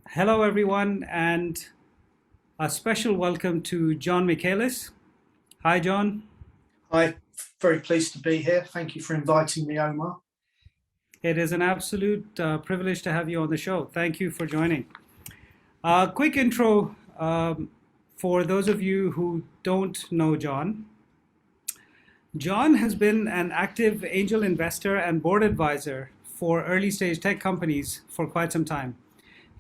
Hello, everyone, and a special welcome to John Michaelis. Hi, John. Hi, very pleased to be here. Thank you for inviting me, Omar. It is an absolute privilege to have you on the show. Thank you for joining. A quick intro for those of you who don't know John. John has been an active angel investor and board advisor for early stage tech companies for quite some time.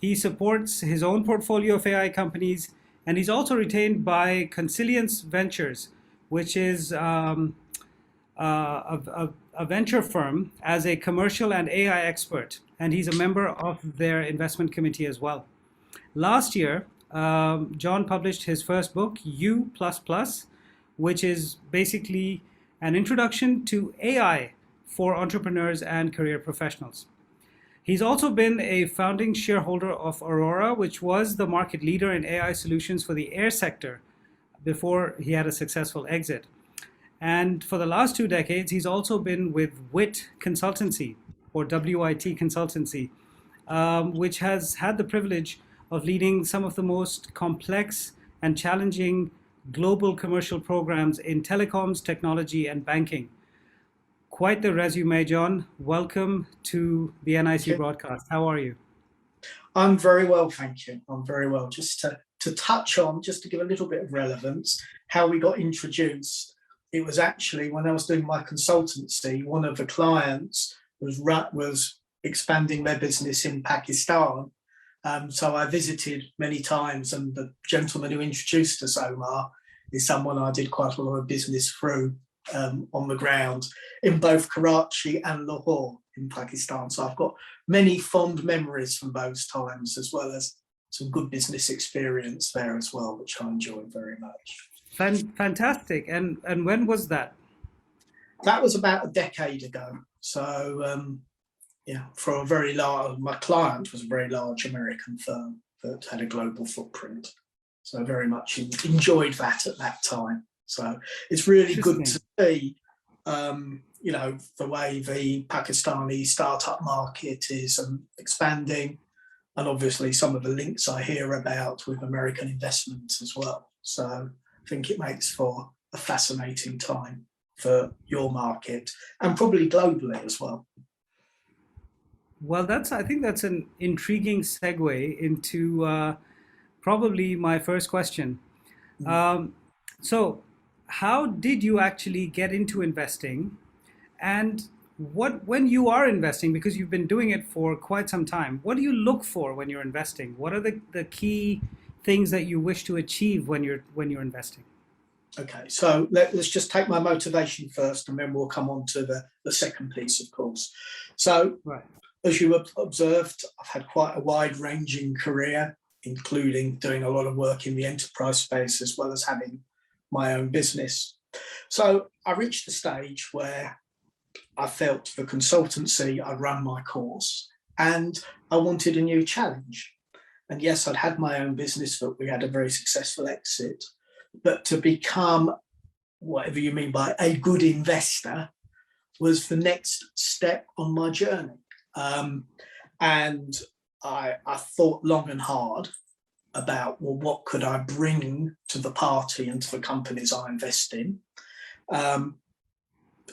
He supports his own portfolio of AI companies, and he's also retained by Consilience Ventures, which is a venture firm, as a commercial and AI expert. And he's a member of their investment committee as well. Last year, John published his first book, U++, which is basically an introduction to AI for entrepreneurs and career professionals. He's also been a founding shareholder of Aurora, which was the market leader in AI solutions for the air sector before he had a successful exit. And for the last 2 decades, he's also been with WIT Consultancy, or WIT Consultancy, which has had the privilege of leading some of the most complex and challenging global commercial programs in telecoms, technology, and banking. Quite the resume, John. Welcome to the NIC Okay. broadcast. How are you? I'm very well, thank you. I'm very well. Just to touch on, just to give a little bit of relevance, how we got introduced. It was actually when I was doing my consultancy, one of the clients was expanding their business in Pakistan. So I visited many times, and the gentleman who introduced us, Omar, is someone I did quite a lot of business through on the ground in both Karachi and Lahore in Pakistan. So I've got many fond memories from those times, as well as some good business experience there as well, which I enjoyed very much. Fantastic. And when was that? That was about a decade ago. So yeah, for a very large, my client was a very large American firm that had a global footprint. So I very much enjoyed that at that time. So it's really good Interesting. to see, the way the Pakistani startup market is expanding, and obviously some of the links I hear about with American investments as well. So I think it makes for a fascinating time for your market and probably globally as well. Well, I think that's an intriguing segue into probably my first question. Mm. Um, so, how did you actually get into investing? And when you are investing, because you've been doing it for quite some time, what do you look for when you're investing? What are the key things that you wish to achieve when you're investing? Okay, so let's just take my motivation first, and then we'll come on to the second piece, of course. So Right. as you have observed, I've had quite a wide-ranging career, including doing a lot of work in the enterprise space as well as having my own business. So I reached the stage where I felt the consultancy, I'd run my course, and I wanted a new challenge. And yes, I'd had my own business, but we had a very successful exit. But to become whatever you mean by a good investor was the next step on my journey. Um, and I thought long and hard about, well, what could I bring to the party and to the companies I invest in? Um,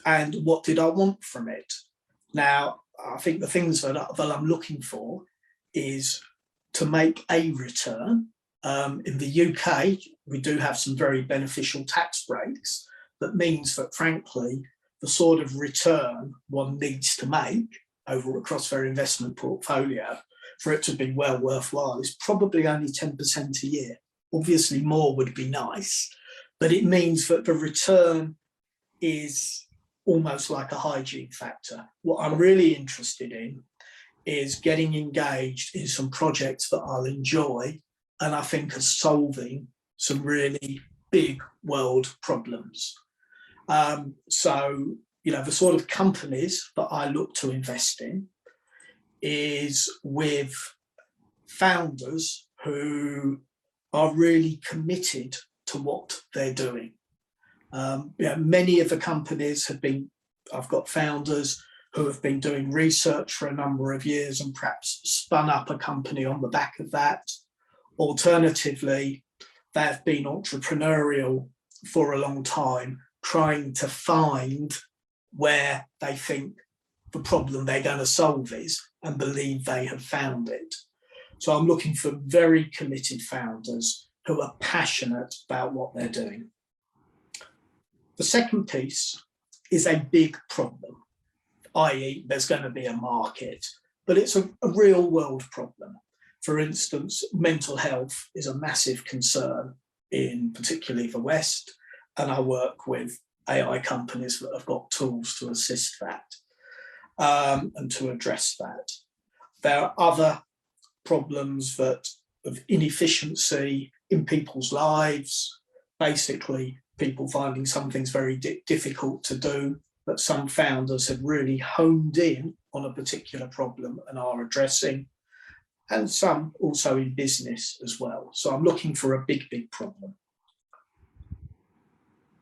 and what did I want from it? Now, I think the things that I'm looking for is to make a return. In the UK, we do have some very beneficial tax breaks. That means that, frankly, the sort of return one needs to make over across their investment portfolio for it to be well worthwhile is probably only 10% a year. Obviously, more would be nice, but it means that the return is almost like a hygiene factor. What I'm really interested in is getting engaged in some projects that I'll enjoy and I think are solving some really big world problems. So, the sort of companies that I look to invest in is with founders who are really committed to what they're doing. Many of the companies I've got founders who have been doing research for a number of years and perhaps spun up a company on the back of that. Alternatively, they have been entrepreneurial for a long time, trying to find where they think the problem they're going to solve is and believe they have found it. So I'm looking for very committed founders who are passionate about what they're doing. The second piece is a big problem, i.e. there's going to be a market, but it's a real world problem. For instance, mental health is a massive concern in particularly the West, and I work with AI companies that have got tools to assist that and to address that. There are other problems that of inefficiency in people's lives, basically people finding some things very difficult to do, but some founders have really honed in on a particular problem and are addressing, and some also in business as well. So I'm looking for a big, big problem.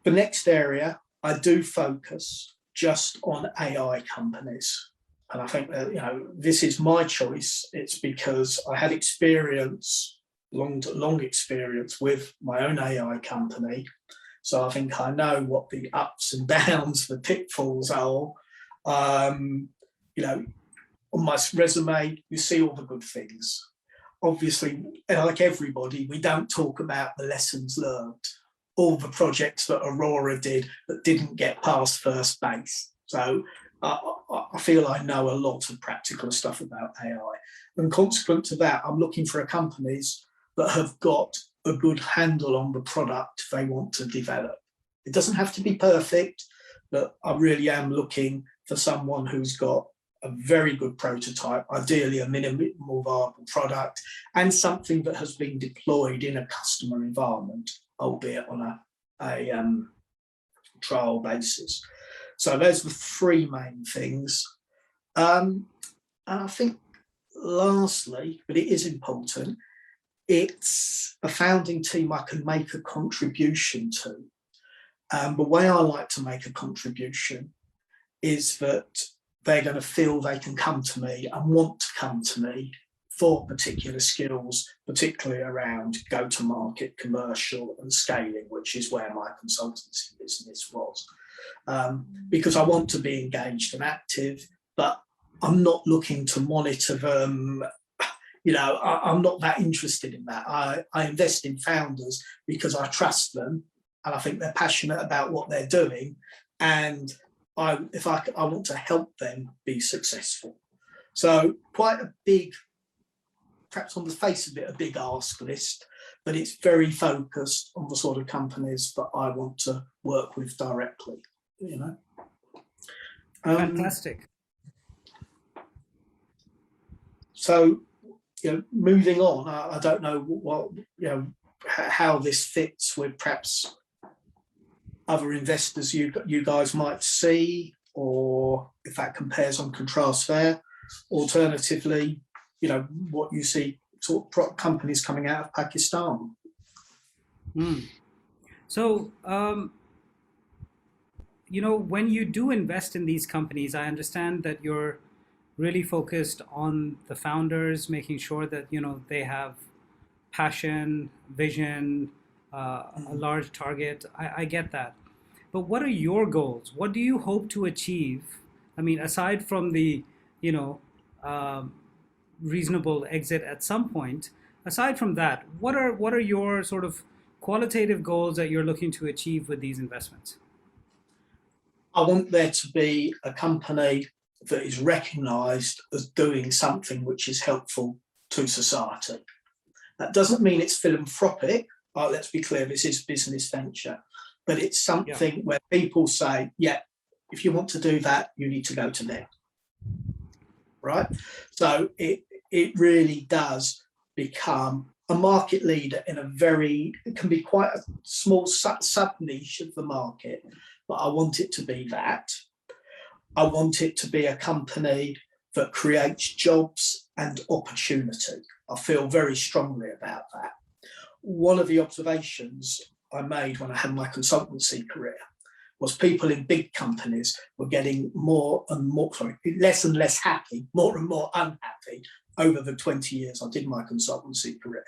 The next area, I do focus just on AI companies. And I think that, this is my choice. It's because I had experience, long experience with my own AI company. So I think I know what the ups and downs, the pitfalls are. On my resume, you see all the good things. Obviously, like everybody, we don't talk about the lessons learned, all the projects that Aurora did that didn't get past first base. So I feel I know a lot of practical stuff about AI. And consequent to that, I'm looking for companies that have got a good handle on the product they want to develop. It doesn't have to be perfect, but I really am looking for someone who's got a very good prototype, ideally a minimal viable product, and something that has been deployed in a customer environment, albeit on a trial basis. So those are the three main things. And I think lastly, but it is important, it's a founding team I can make a contribution to. The way I like to make a contribution is that they're going to feel they can come to me and want to come to me for particular skills, particularly around go-to-market, commercial and scaling, which is where my consultancy business was. Because I want to be engaged and active, but I'm not looking to monitor them. I'm not that interested in that. I invest in founders because I trust them and I think they're passionate about what they're doing. And I want to help them be successful. So quite a big, perhaps on the face of it, a big ask list, but it's very focused on the sort of companies that I want to work with directly, Fantastic. So, moving on, I don't know what, how this fits with perhaps other investors you guys might see, or if that compares and contrasts there. Alternatively, what you see sort of companies coming out of Pakistan. So, when you do invest in these companies, I understand that you're really focused on the founders, making sure that, they have passion, vision, a large target. I get that. But what are your goals? What do you hope to achieve? I mean, aside from the, reasonable exit at some point, aside from that, what are your sort of qualitative goals that you're looking to achieve with these investments? I want there to be a company that is recognised as doing something which is helpful to society. That doesn't mean it's philanthropic. Let's be clear, this is business venture, but it's something where people say, yeah, if you want to do that, you need to go to them, right? So it really does become a market leader in it can be quite a small sub-niche of the market, but I want it to be that. I want it to be a company that creates jobs and opportunity. I feel very strongly about that. One of the observations I made when I had my consultancy career was people in big companies were getting less and less happy, more and more unhappy over the 20 years I did my consultancy career.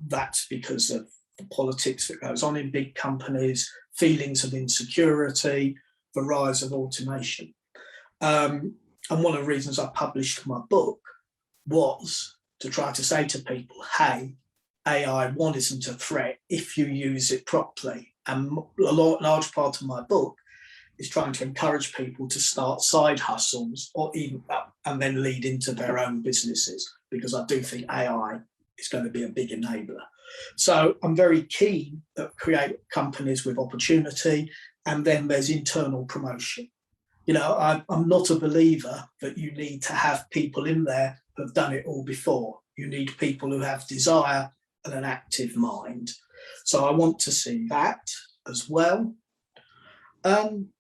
That's because of the politics that goes on in big companies, feelings of insecurity, the rise of automation. And one of the reasons I published my book was to try to say to people, hey, AI, one, isn't a threat if you use it properly. And a large part of my book is trying to encourage people to start side hustles or even and then lead into their own businesses, because I do think AI is going to be a big enabler. So I'm very keen to create companies with opportunity, and then there's internal promotion. You know, I'm not a believer that you need to have people in there who have done it all before. You need people who have desire and an active mind. So I want to see that as well. And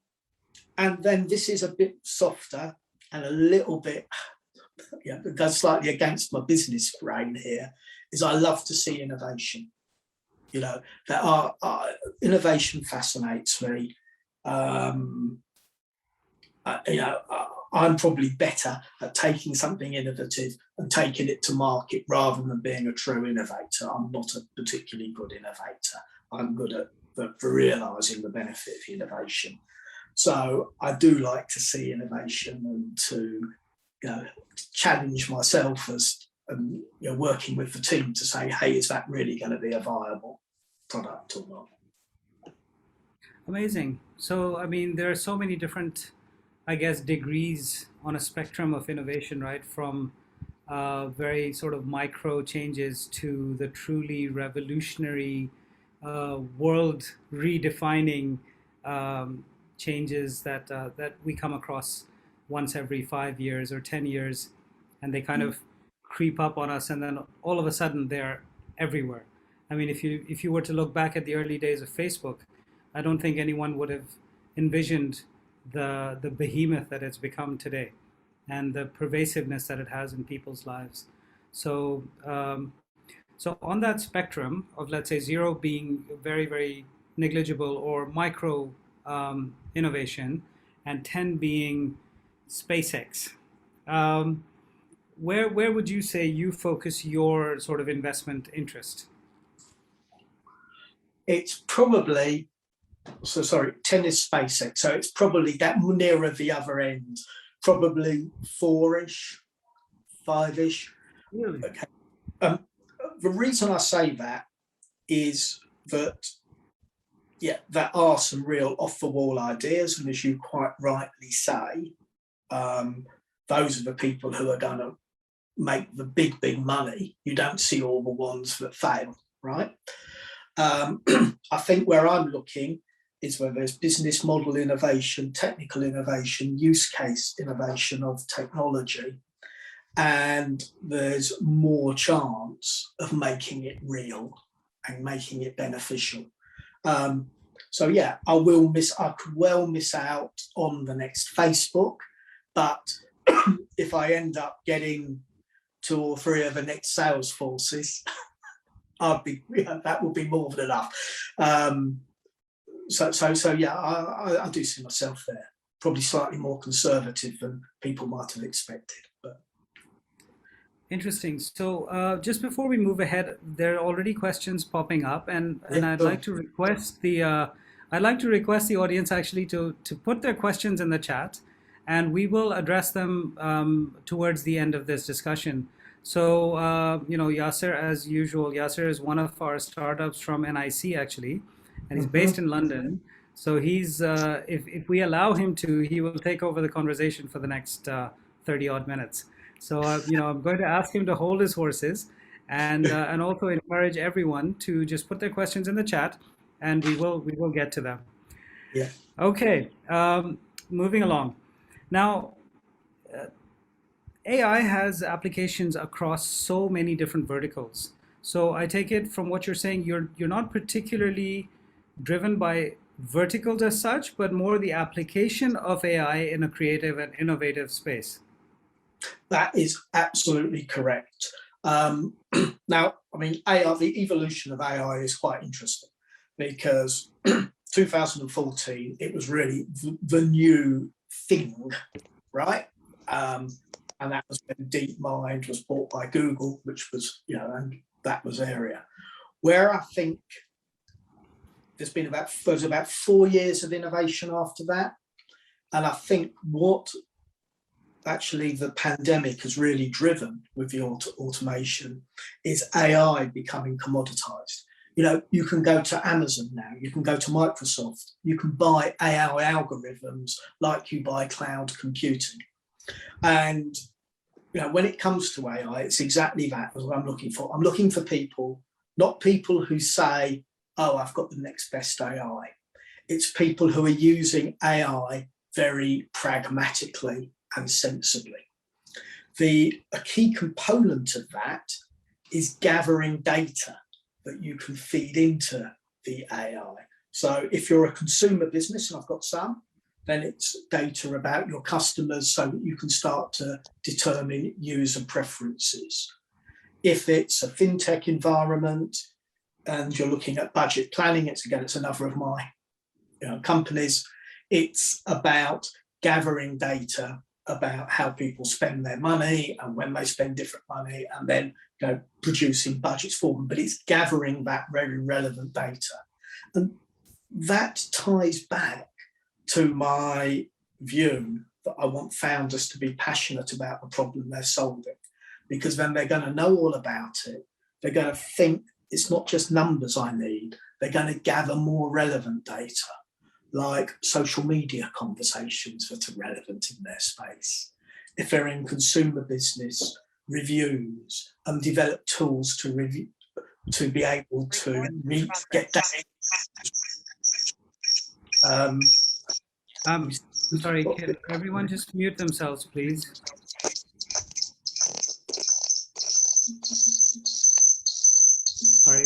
then this is a bit softer and a little bit, it goes slightly against my business brain here, is I love to see innovation. You know, innovation fascinates me. I'm probably better at taking something innovative and taking it to market rather than being a true innovator. I'm not a particularly good innovator. I'm good at realising the benefit of innovation. So I do like to see innovation and to challenge myself as working with the team to say, hey, is that really going to be a viable product or not? Amazing. So, I mean, there are so many different, I guess, degrees on a spectrum of innovation, right? From very sort of micro changes to the truly revolutionary, world redefining changes that we come across once every 5 years or 10 years, and they kind of creep up on us, and then all of a sudden they're everywhere. I mean, if you were to look back at the early days of Facebook, I don't think anyone would have envisioned the behemoth that it's become today, and the pervasiveness that it has in people's lives. So, so on that spectrum of, let's say, 0 being very, very negligible or micro innovation, and 10 being SpaceX, where would you say you focus your sort of investment interest? It's probably, 10 is SpaceX, so it's probably that nearer the other end, probably 4-ish, 5-ish. Really? Okay. The reason I say that is that, there are some real off-the-wall ideas, and as you quite rightly say, those are the people who are going to make the big money. You don't see all the ones that fail, right? I think where I'm looking is where there's business model innovation, technical innovation, use case innovation of technology, and there's more chance of making it real and making it beneficial. So I could well miss out on the next Facebook, but if I end up getting 2 or 3 of the next Salesforces, that would be more than enough. I do see myself there. Probably slightly more conservative than people might have expected. But Interesting. So just before we move ahead, there are already questions popping up, and I'd like to request the audience actually to put their questions in the chat, and we will address them towards the end of this discussion. So Yasser, as usual, Yasser is one of our startups from NIC actually, and he's based in London. So he's if we allow him to, he will take over the conversation for the next 30 odd minutes. So I'm going to ask him to hold his horses, and also encourage everyone to just put their questions in the chat, and we will get to them. Yeah. Okay. Moving along. Now, AI has applications across so many different verticals. So I take it from what you're saying, you're not particularly driven by verticals as such, but more the application of AI in a creative and innovative space. That is absolutely correct. Now, I mean, AI, the evolution of AI is quite interesting, because 2014, it was really the new thing, right? And that was when DeepMind was bought by Google, which was, and that was area where I think there's about 4 years of innovation after that. And I think what actually the pandemic has really driven with the automation is AI becoming commoditized. You can go to Amazon now, you can go to Microsoft, you can buy AI algorithms like you buy cloud computing. And when it comes to AI, it's exactly that as what I'm looking for. I'm looking for people, not people who say, oh, I've got the next best AI. It's people who are using AI very pragmatically and sensibly. A key component of that is gathering data that you can feed into the AI. So if you're a consumer business, and I've got some, then it's data about your customers so that you can start to determine user preferences. If it's a fintech environment and you're looking at budget planning, it's another of my companies. It's about gathering data about how people spend their money and when they spend different money, and then producing budgets for them. But it's gathering that very relevant data. And that ties back to my view that I want founders to be passionate about the problem they're solving, because then they're going to know all about it. They're going to think it's not just numbers I need. They're going to gather more relevant data, like social media conversations that are relevant in their space. If they're in consumer business, reviews, and develop tools to review, to be able to get data. Sorry, can everyone just mute themselves, please? Sorry.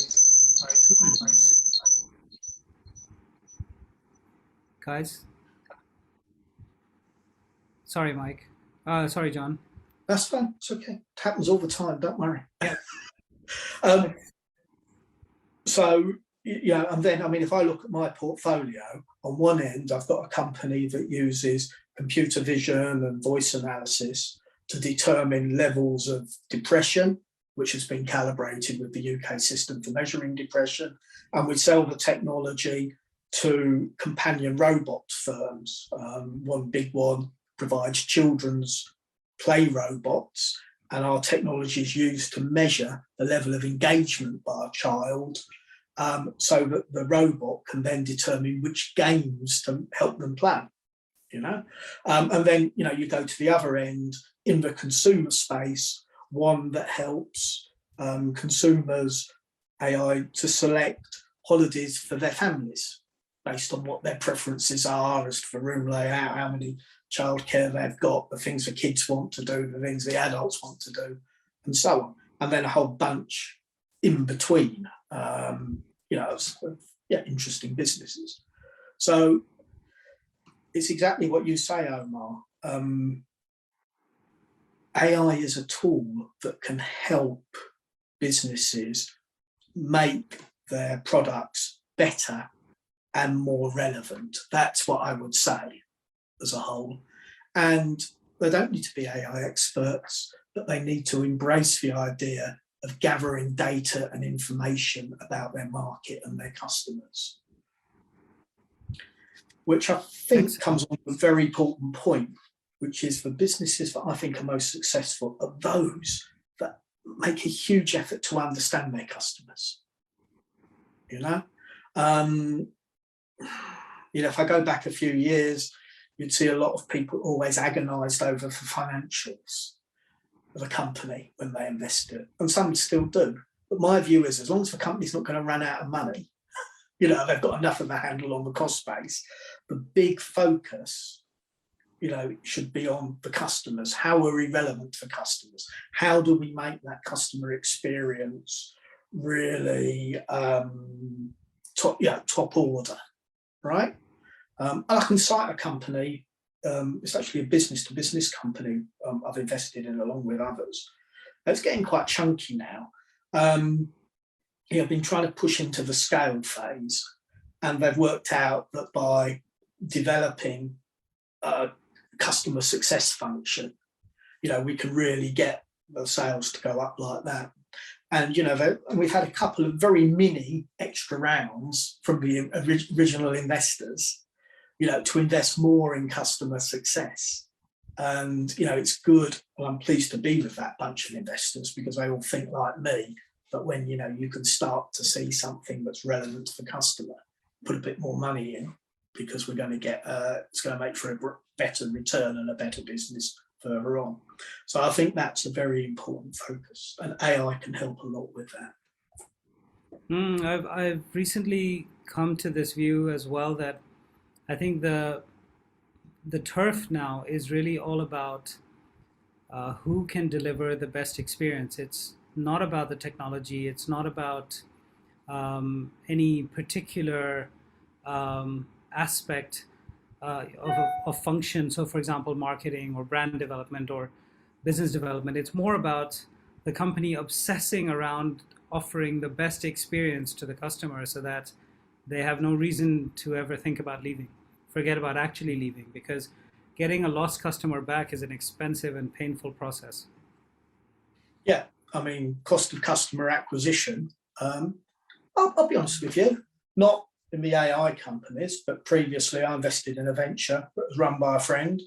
Guys? Sorry, Mike. Sorry, John. That's fine. It's okay. It happens all the time. Don't worry. Yeah. So, and then, if I look at my portfolio, on one end, I've got a company that uses computer vision and voice analysis to determine levels of depression, which has been calibrated with the UK system for measuring depression. And we sell the technology to companion robot firms. One big one provides children's play robots, and our technology is used to measure the level of engagement by a child, so that the robot can then determine which games to help them play. And then you go to the other end in the consumer space, one that helps consumers AI to select holidays for their families based on what their preferences are as for room layout, how many childcare they've got, the things the kids want to do, the things the adults want to do, and so on. And then a whole bunch in between, interesting businesses. So it's exactly what you say, Omar. AI is a tool that can help businesses make their products better and more relevant. That's what I would say as a whole. And they don't need to be AI experts, but they need to embrace the idea of gathering data and information about their market and their customers, which I think comes on a very important point, which is the businesses that I think are most successful are those that make a huge effort to understand their customers. If I go back a few years, you'd see a lot of people always agonised over the financials of a company when they invested, and some still do. But my view is, as long as the company's not going to run out of money, they've got enough of a handle on the cost base, the big focus, should be on the customers. How are we relevant for customers? How do we make that customer experience really top order, right? I can cite a company, it's actually a business-to-business company I've invested in along with others. It's getting quite chunky now. I've been trying to push into the scale phase, And they've worked out that by developing a customer success function, we can really get the sales to go up like that. And, we've had a couple of very mini extra rounds from the original investors, to invest more in customer success. And, it's good. Well, I'm pleased to be with that bunch of investors because they all think like me, that when, you can start to see something that's relevant to the customer, put a bit more money in, because we're going to get, it's going to make for a better return and a better business further on. So I think that's a very important focus, and AI can help a lot with that. I've recently come to this view as well, that I think the turf now is really all about who can deliver the best experience. It's not about the technology. It's not about any particular aspect of function. So, for example, marketing or brand development or business development. It's more about the company obsessing around offering the best experience to the customer so that they have no reason to ever think about leaving. Forget about actually leaving, because getting a lost customer back is an expensive and painful process. Yeah, I mean, cost of customer acquisition. I'll be honest with you, not in the AI companies, but previously I invested in a venture that was run by a friend,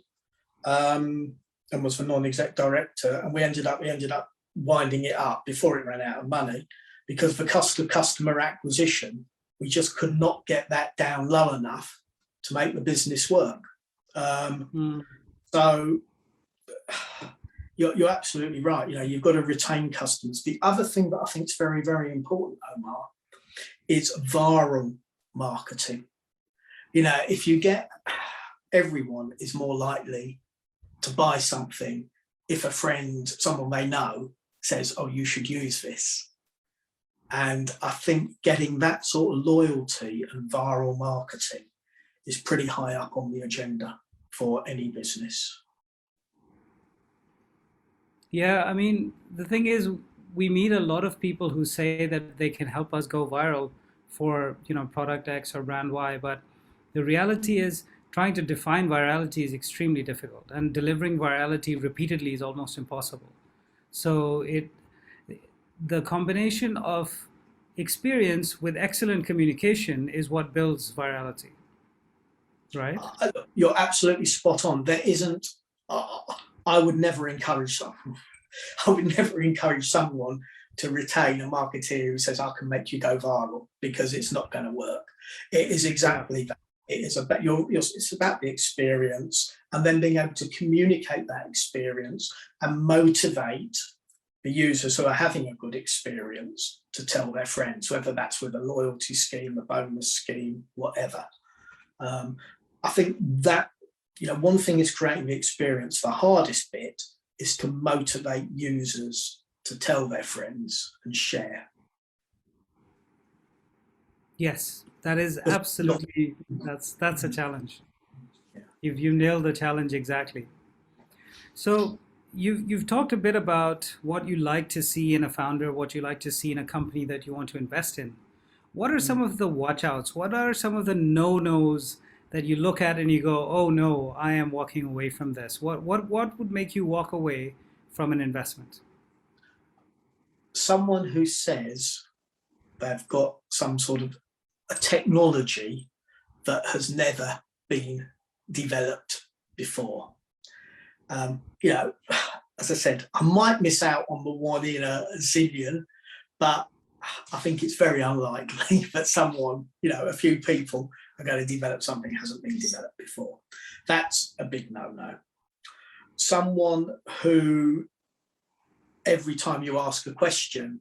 and was the non-exec director, and we ended up winding it up before it ran out of money, because the cost of customer acquisition, we just could not get that down low enough to make the business work. So you're absolutely right. You've got to retain customers. The other thing that I think is very, very important, Omar, is viral marketing. If you get, everyone is more likely to buy something if a friend, someone they know, says, oh, you should use this. And I think getting that sort of loyalty and viral marketing is pretty high up on the agenda for any business. Yeah, I mean, the thing is, we meet a lot of people who say that they can help us go viral for, product X or brand Y, but the reality is trying to define virality is extremely difficult, and delivering virality repeatedly is almost impossible. So the combination of experience with excellent communication is what builds virality, right? You're absolutely spot on. There isn't, I would never encourage someone to retain a marketeer who says, I can make you go viral, because it's not going to work. It is exactly that. It is about it's about the experience, and then being able to communicate that experience and motivate the users who are having a good experience to tell their friends, whether that's with a loyalty scheme, a bonus scheme, whatever. I think that, one thing is creating the experience. The hardest bit is to motivate users to tell their friends and share. Yes, that is absolutely, that's a challenge. Yeah. You nailed the challenge exactly. So you've talked a bit about what you like to see in a founder, what you like to see in a company that you want to invest in. What are some of the watch outs? What are some of the no-nos that you look at and you go, oh no, I am walking away from this? What would make you walk away from an investment? Someone who says they've got some sort of a technology that has never been developed before. As I said, I might miss out on the one in a zillion, but I think it's very unlikely that someone, a few people are going to develop something that hasn't been developed before. That's a big no-no. Someone who, every time you ask a question,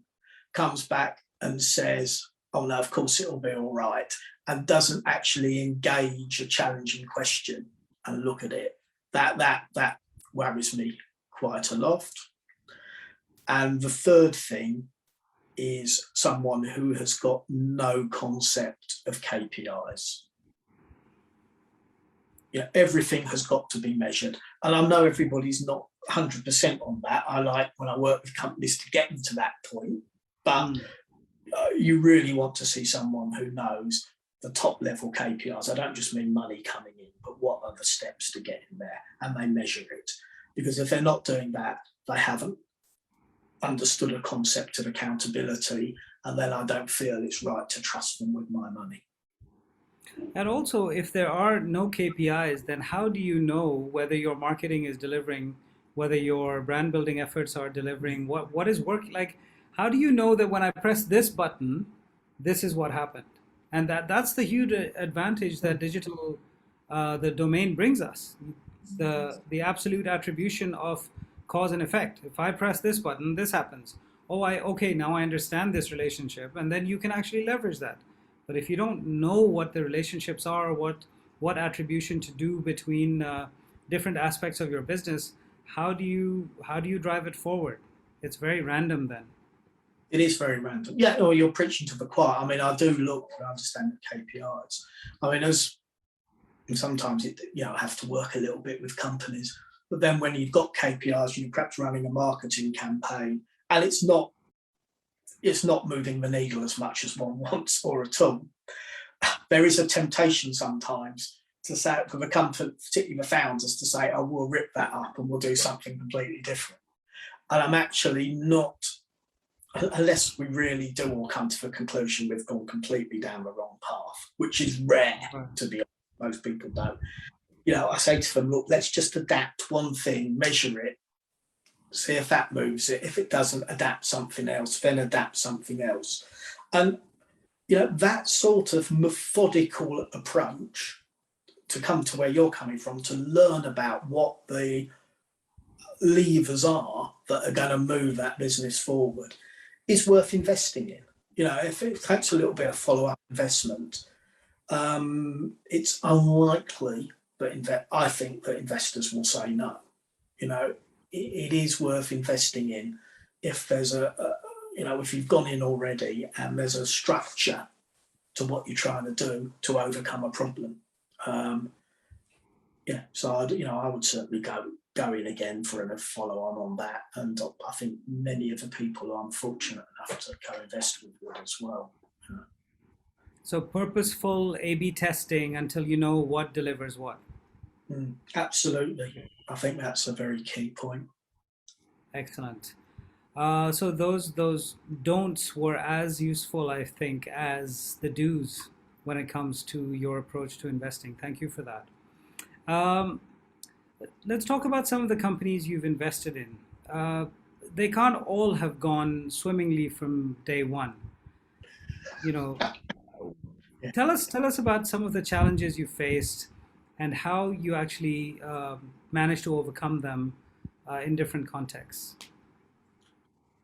comes back and says, oh no, of course it'll be all right, and doesn't actually engage a challenging question and look at it. That worries me quite a lot. And the third thing is someone who has got no concept of KPIs. Everything has got to be measured. And I know everybody's not 100% on that. I like, when I work with companies, to get them to that point. But you really want to see someone who knows the top level KPIs. I don't just mean money coming in, but what are the steps to get in there, and they measure it. Because if they're not doing that, they haven't understood a concept of accountability, and then I don't feel it's right to trust them with my money. And also, if there are no KPIs, then how do you know whether your marketing is delivering, whether your brand building efforts are delivering, what is working? Like, how do you know that when I press this button, this is what happened? And that's the huge advantage that digital, the domain brings us. The absolute attribution of cause and effect. If I press this button, this happens. Oh, okay, now I understand this relationship, and then you can actually leverage that. But if you don't know what the relationships are, what attribution to do between different aspects of your business, how do you drive it forward? It's very random then. It is very random. Yeah, or you're preaching to the choir. I mean, I do look and understand the KPIs. I mean, sometimes I have to work a little bit with companies, but then when you've got KPIs, you're perhaps running a marketing campaign, and it's not moving the needle as much as one wants or at all. There is a temptation sometimes to say, for the company, particularly the founders, to say, oh, we'll rip that up and we'll do something completely different. And I'm actually not, unless we really do all come to the conclusion we've gone completely down the wrong path, which is rare, to be honest. Most people don't. I say to them, look, let's just adapt one thing, measure it, see if that moves it. If it doesn't, adapt something else, then adapt something else. And, that sort of methodical approach to come to where you're coming from, to learn about what the levers are that are going to move that business forward, is worth investing in. If it takes a little bit of follow-up investment, it's unlikely that I think that investors will say no. It is worth investing in if there's if you've gone in already and there's a structure to what you're trying to do to overcome a problem. So I would certainly go in again for a follow on that, and I think many of the people I'm fortunate enough to co-invest with would as well. So purposeful A/B testing until you know what delivers what. Absolutely. I think that's a very key point. Excellent. So those don'ts were as useful, I think, as the do's when it comes to your approach to investing. Thank you for that. Let's talk about some of the companies you've invested in. They can't all have gone swimmingly from day one. Tell us about some of the challenges you faced and how you actually managed to overcome them in different contexts.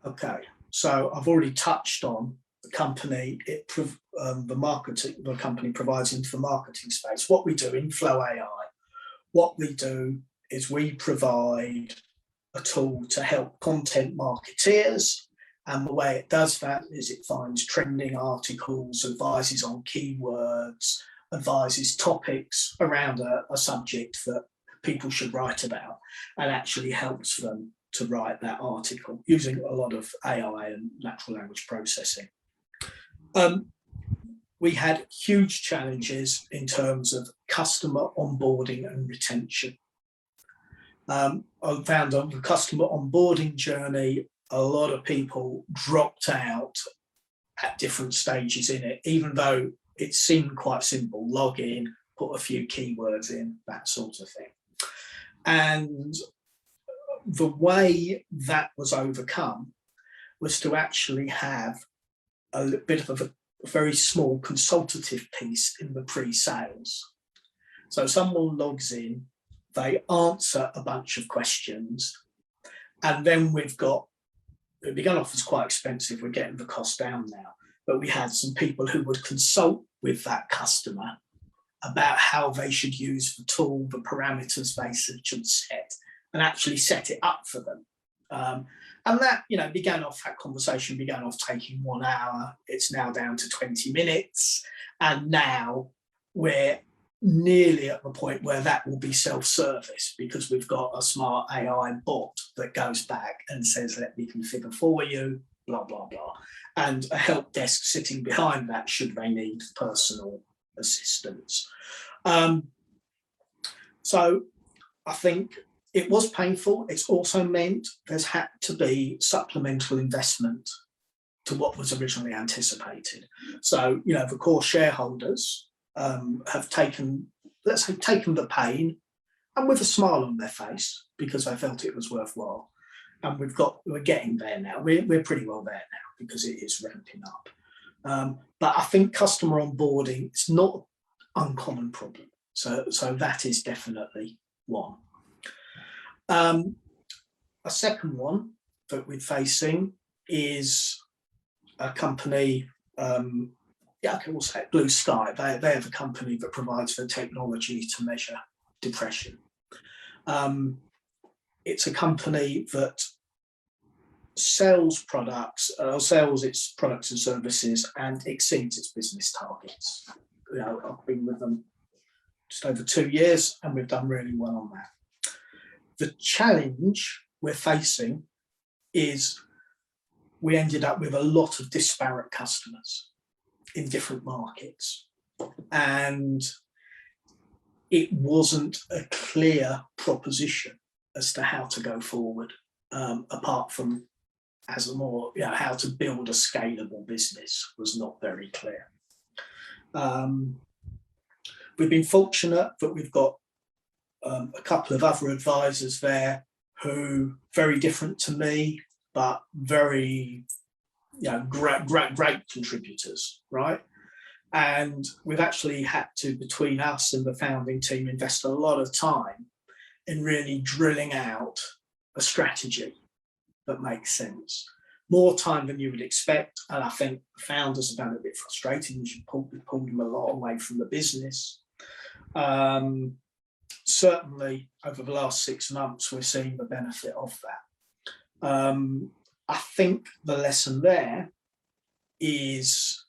Okay, so I've already touched on the company. The company provides into the marketing space. What we do in Flow AI, what we do is we provide a tool to help content marketeers. And the way it does that is it finds trending articles, advises on keywords, advises topics around a subject that people should write about, and actually helps them to write that article using a lot of AI and natural language processing. We had huge challenges in terms of customer onboarding and retention. I found on the customer onboarding journey, a lot of people dropped out at different stages in it, even though it seemed quite simple. Log in, put a few keywords in, that sort of thing. And the way that was overcome was to actually have a bit of a very small consultative piece in the pre-sales. So someone logs in, they answer a bunch of questions, and then it began off as quite expensive. We're getting the cost down now, but we had some people who would consult with that customer about how they should use the tool, the parameters they should set, and actually set it up for them. And that, that conversation began off taking 1 hour. It's now down to 20 minutes. And now we're nearly at the point where that will be self-service, because we've got a smart AI bot that goes back and says, let me configure for you, blah, blah, blah. And a help desk sitting behind that should they need personal assistance. So I think it was painful. It's also meant there's had to be supplemental investment to what was originally anticipated. So, the core shareholders have taken, let's say, taken the pain, and with a smile on their face, because they felt it was worthwhile. And we're getting there now. We're pretty well there now, because it is ramping up. But I think customer onboarding, it's not an uncommon problem. So that is definitely one. A second one that we're facing is a company, I can also say Blue Sky. They have a company that provides the technology to measure depression. It's a company that sells products, sells its products and services, and exceeds its business targets. I've been with them just over 2 years, and we've done really well on that. The challenge we're facing is we ended up with a lot of disparate customers in different markets, and it wasn't a clear proposition as to how to go forward, apart from as a more, how to build a scalable business was not very clear. We've been fortunate that we've got a couple of other advisors there who very different to me, but very, great contributors, right? And we've actually had to, between us and the founding team, invest a lot of time in really drilling out a strategy that makes sense. More time than you would expect, and I think the founders have found it a bit frustrating. We pulled them a lot away from the business. Certainly, over the last 6 months, we're seeing the benefit of that. I think the lesson there is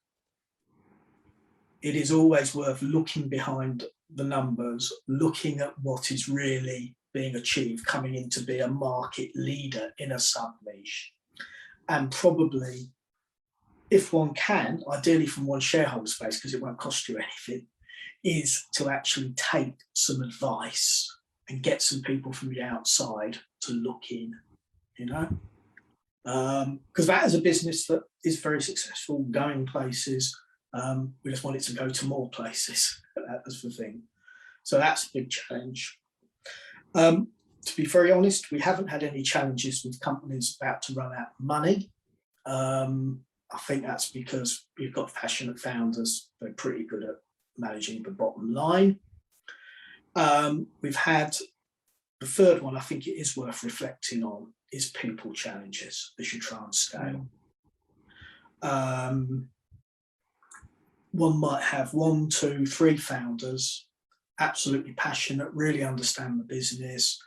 it is always worth looking behind the numbers, looking at what is really being achieved, coming in to be a market leader in a sub-niche. And probably, if one can, ideally from one shareholder space, because it won't cost you anything, is to actually take some advice and get some people from the outside to look in, because that is a business that is very successful, going places. We just want it to go to more places. That's the thing. So that's a big challenge. To be very honest, we haven't had any challenges with companies about to run out of money. I think that's because we've got passionate founders. They're pretty good at managing the bottom line. We've had the third one, I think it is worth reflecting on, is people challenges as you try and scale. One might have 1, 2, 3 founders, absolutely passionate, really understand the business.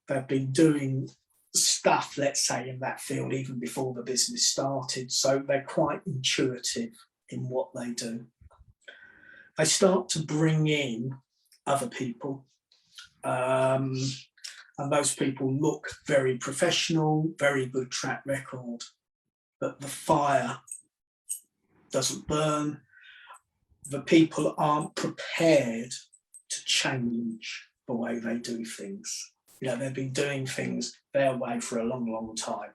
They've been doing stuff, let's say, in that field even before the business started. So they're quite intuitive in what they do. They start to bring in other people. And those people look very professional, very good track record, but the fire doesn't burn. The people aren't prepared to change the way they do things. They've been doing things their way for a long, long time.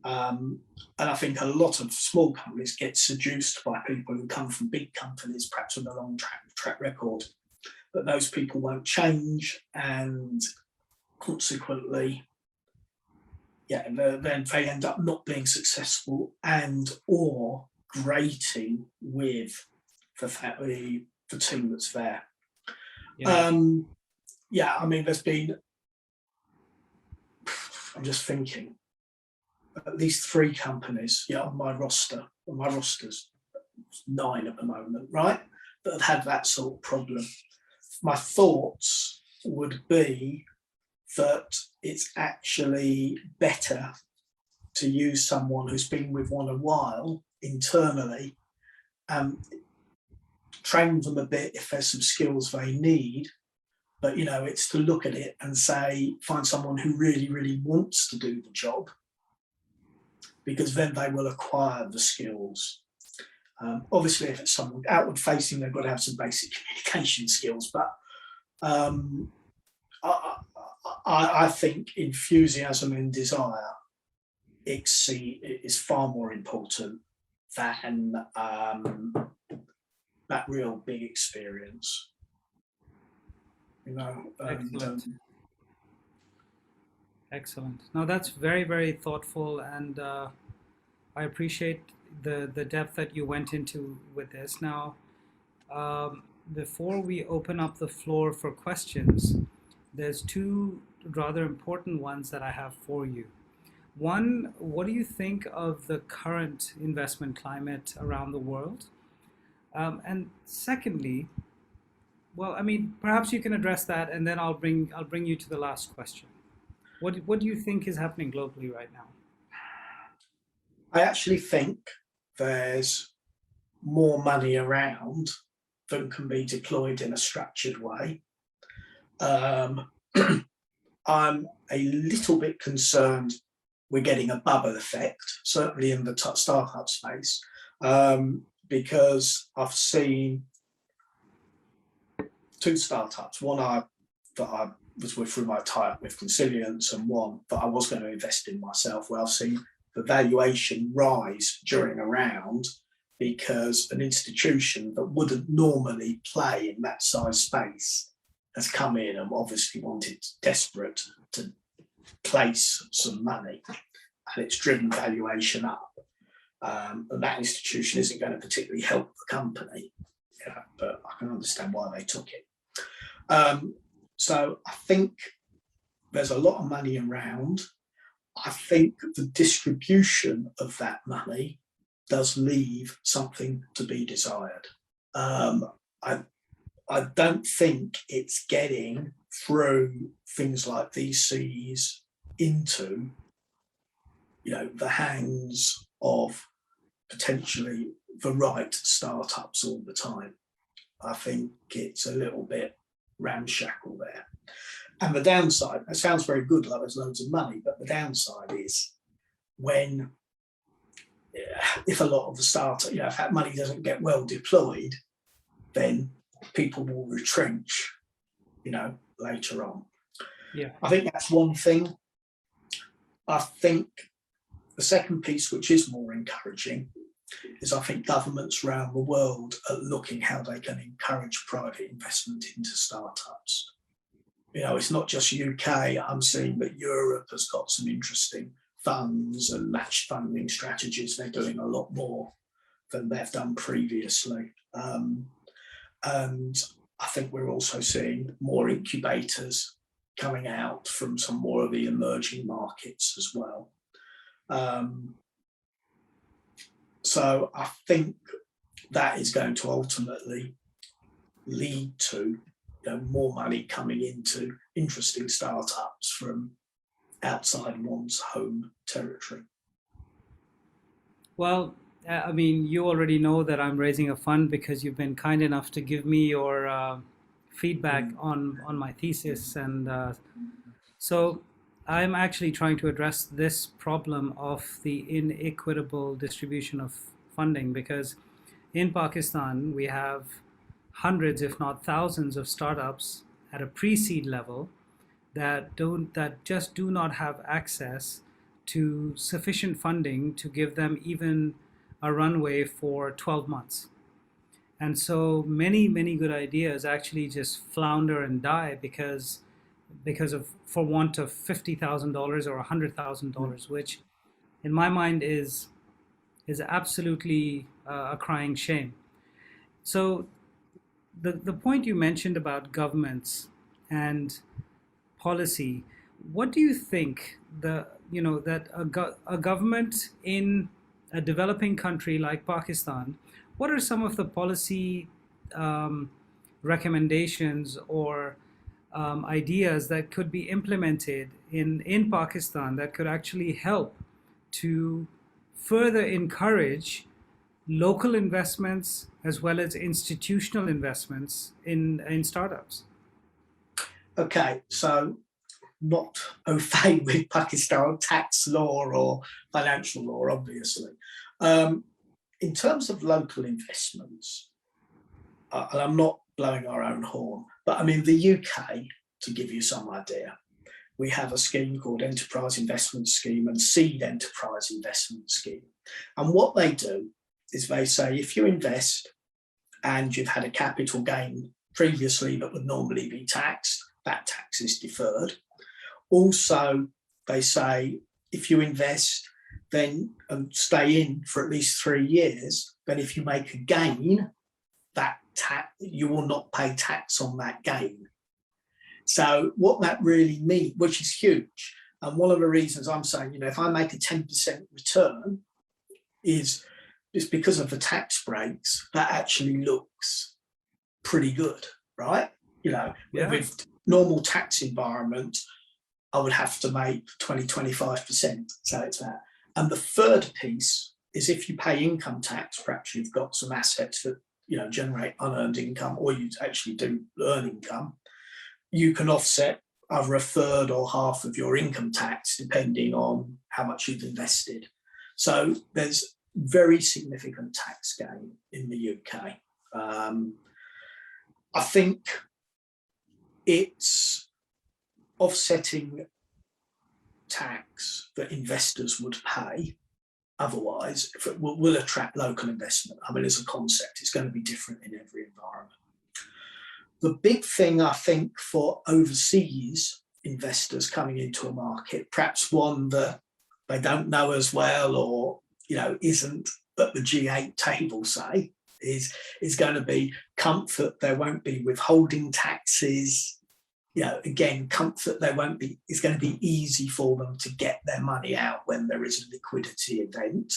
And I think a lot of small companies get seduced by people who come from big companies, perhaps with a long track record, but those people won't change, and consequently, then they end up not being successful and or grating with the team that's there. There's been, I'm just thinking, at least 3 companies, on my roster. On my roster's 9 at the moment, right? That have had that sort of problem. My thoughts would be that it's actually better to use someone who's been with one a while internally, train them a bit if there's some skills they need. But, it's to look at it and say, find someone who really, really wants to do the job, because then they will acquire the skills. Obviously, if it's someone outward facing, they've got to have some basic communication skills. But I think enthusiasm and desire is far more important than that real big experience. Excellent. Excellent. Now that's very, very thoughtful, and I appreciate the depth that you went into with this. Now, before we open up the floor for questions, there's two rather important ones that I have for you. One, what do you think of the current investment climate around the world? And secondly, well, I mean, perhaps you can address that, and then I'll bring you to the last question. What do you think is happening globally right now? I actually think there's more money around than can be deployed in a structured way. I'm a little bit concerned we're getting a bubble effect, certainly in the startup space, because I've seen two startups, one that I was with through my tie-up with Consilience, and one that I was going to invest in myself, where I've seen the valuation rise during a round because an institution that wouldn't normally play in that size space has come in and obviously desperate to place some money, and it's driven valuation up. And that institution isn't going to particularly help the company, but I can understand why they took it. So I think there's a lot of money around. I think the distribution of that money does leave something to be desired. I don't think it's getting through things like VCs into, the hands of potentially the right startups all the time. I think it's a little bit ramshackle there. And the downside, it sounds very good, like there's loads of money, but the downside is if a lot of the startup, if that money doesn't get well deployed, then people will retrench, later on. Yeah. I think that's one thing. I think the second piece, which is more encouraging, is I think governments around the world are looking how they can encourage private investment into startups. It's not just UK. I'm seeing that Europe has got some interesting funds and match funding strategies. They're doing a lot more than they've done previously. And I think we're also seeing more incubators coming out from some more of the emerging markets as well. So I think that is going to ultimately lead to more money coming into interesting startups from outside one's home territory. Well, I mean, you already know that I'm raising a fund because you've been kind enough to give me your feedback on my thesis. And so I'm actually trying to address this problem of the inequitable distribution of funding, because in Pakistan, we have hundreds, if not thousands, of startups at a pre-seed level that just do not have access to sufficient funding to give them even a runway for 12 months. And so many good ideas actually just flounder and die because of, for want of $50,000 or $100,000, which in my mind is absolutely a crying shame. So the point you mentioned about governments and policy, what do you think that a government in a developing country like Pakistan, what are some of the policy recommendations or ideas that could be implemented in Pakistan that could actually help to further encourage local investments as well as institutional investments in startups? Okay, so not au fait with Pakistan tax law or financial law, obviously. in terms of local investments, and I'm not blowing our own horn, but I mean, the UK, to give you some idea, we have a scheme called Enterprise Investment Scheme and Seed Enterprise Investment Scheme. And what they do is they say, if you invest and you've had a capital gain previously that would normally be taxed, that tax is deferred. Also, they say, if you invest then and stay in for at least 3 years, then if you make a gain, that you will not pay tax on that gain. So what that really means, which is huge, and one of the reasons I'm saying, if I make a 10% return is because of the tax breaks, that actually looks pretty good, right? With normal tax environment, I would have to make 20-25%. So it's that. And the third piece is if you pay income tax, perhaps you've got some assets that generate unearned income, or you actually do earn income, you can offset either a third or half of your income tax depending on how much you've invested. So there's very significant tax gain in the UK. I think it's offsetting tax that investors would pay otherwise will attract local investment. I mean, as a concept, it's going to be different in every environment. The big thing, I think, for overseas investors coming into a market, perhaps one that they don't know as well or isn't at the G8 table, say, is going to be comfort. There won't be withholding taxes. Again, comfort. It's going to be easy for them to get their money out when there is a liquidity event.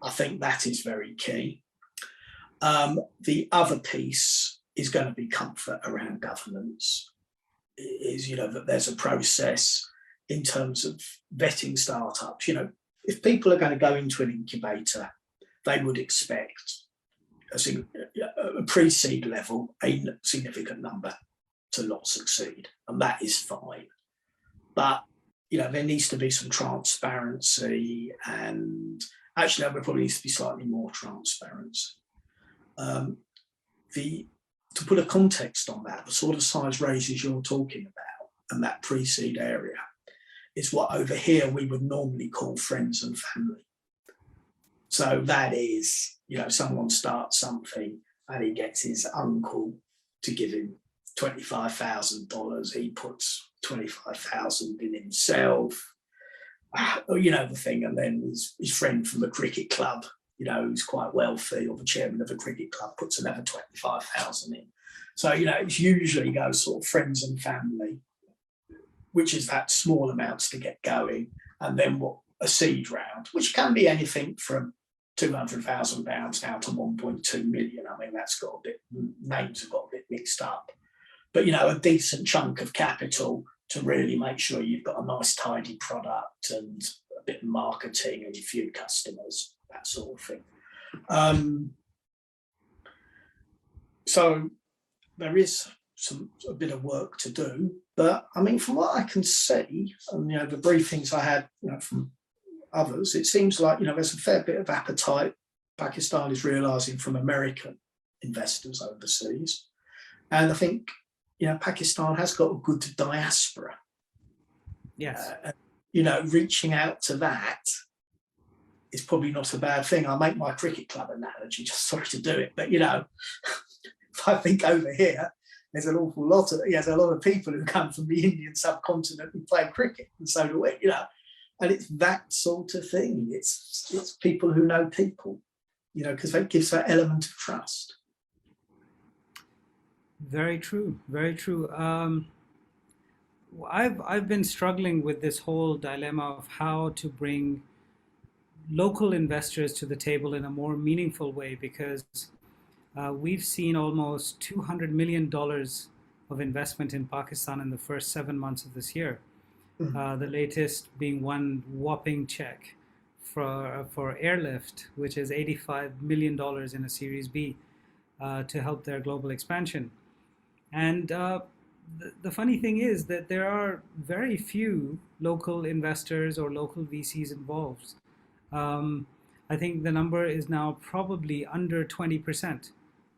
I think that is very key. The other piece is going to be comfort around governance. Is that there's a process in terms of vetting startups. If people are going to go into an incubator, they would expect a pre-seed level, a significant number to not succeed, and that is fine. But there needs to be some transparency, and actually there probably needs to be slightly more transparency. To put a context on that, the sort of size raises you're talking about and that pre-seed area is what over here we would normally call friends and family. So that is, someone starts something and he gets his uncle to give him $25,000. He puts $25,000 in himself, the thing, and then his friend from the cricket club, who's quite wealthy, or the chairman of a cricket club, puts another 25,000 in. So, it usually goes sort of friends and family, which is that small amounts to get going, and then a seed round, which can be anything from £200,000 down to 1.2 million. I mean, names have got a bit mixed up, but a decent chunk of capital to really make sure you've got a nice tidy product and a bit of marketing and a few customers, that sort of thing. So there is a bit of work to do, but I mean, from what I can see, and the briefings I had from others, it seems like there's a fair bit of appetite Pakistan is realising from American investors overseas, and I think Pakistan has got a good diaspora. Yes. Reaching out to that is probably not a bad thing. I make my cricket club analogy, just sorry to do it, but I think over here there's an awful lot of people who come from the Indian subcontinent who play cricket, and so do we. And it's that sort of thing. It's people who know people, because that gives that element of trust. Very true. Very true. I've been struggling with this whole dilemma of how to bring local investors to the table in a more meaningful way, because we've seen almost $200 million of investment in Pakistan in the first 7 months of this year. The latest being one whopping check for Airlift, which is $85 million in a Series B to help their global expansion. And the funny thing is that there are very few local investors or local VCs involved. I think the number is now probably under 20%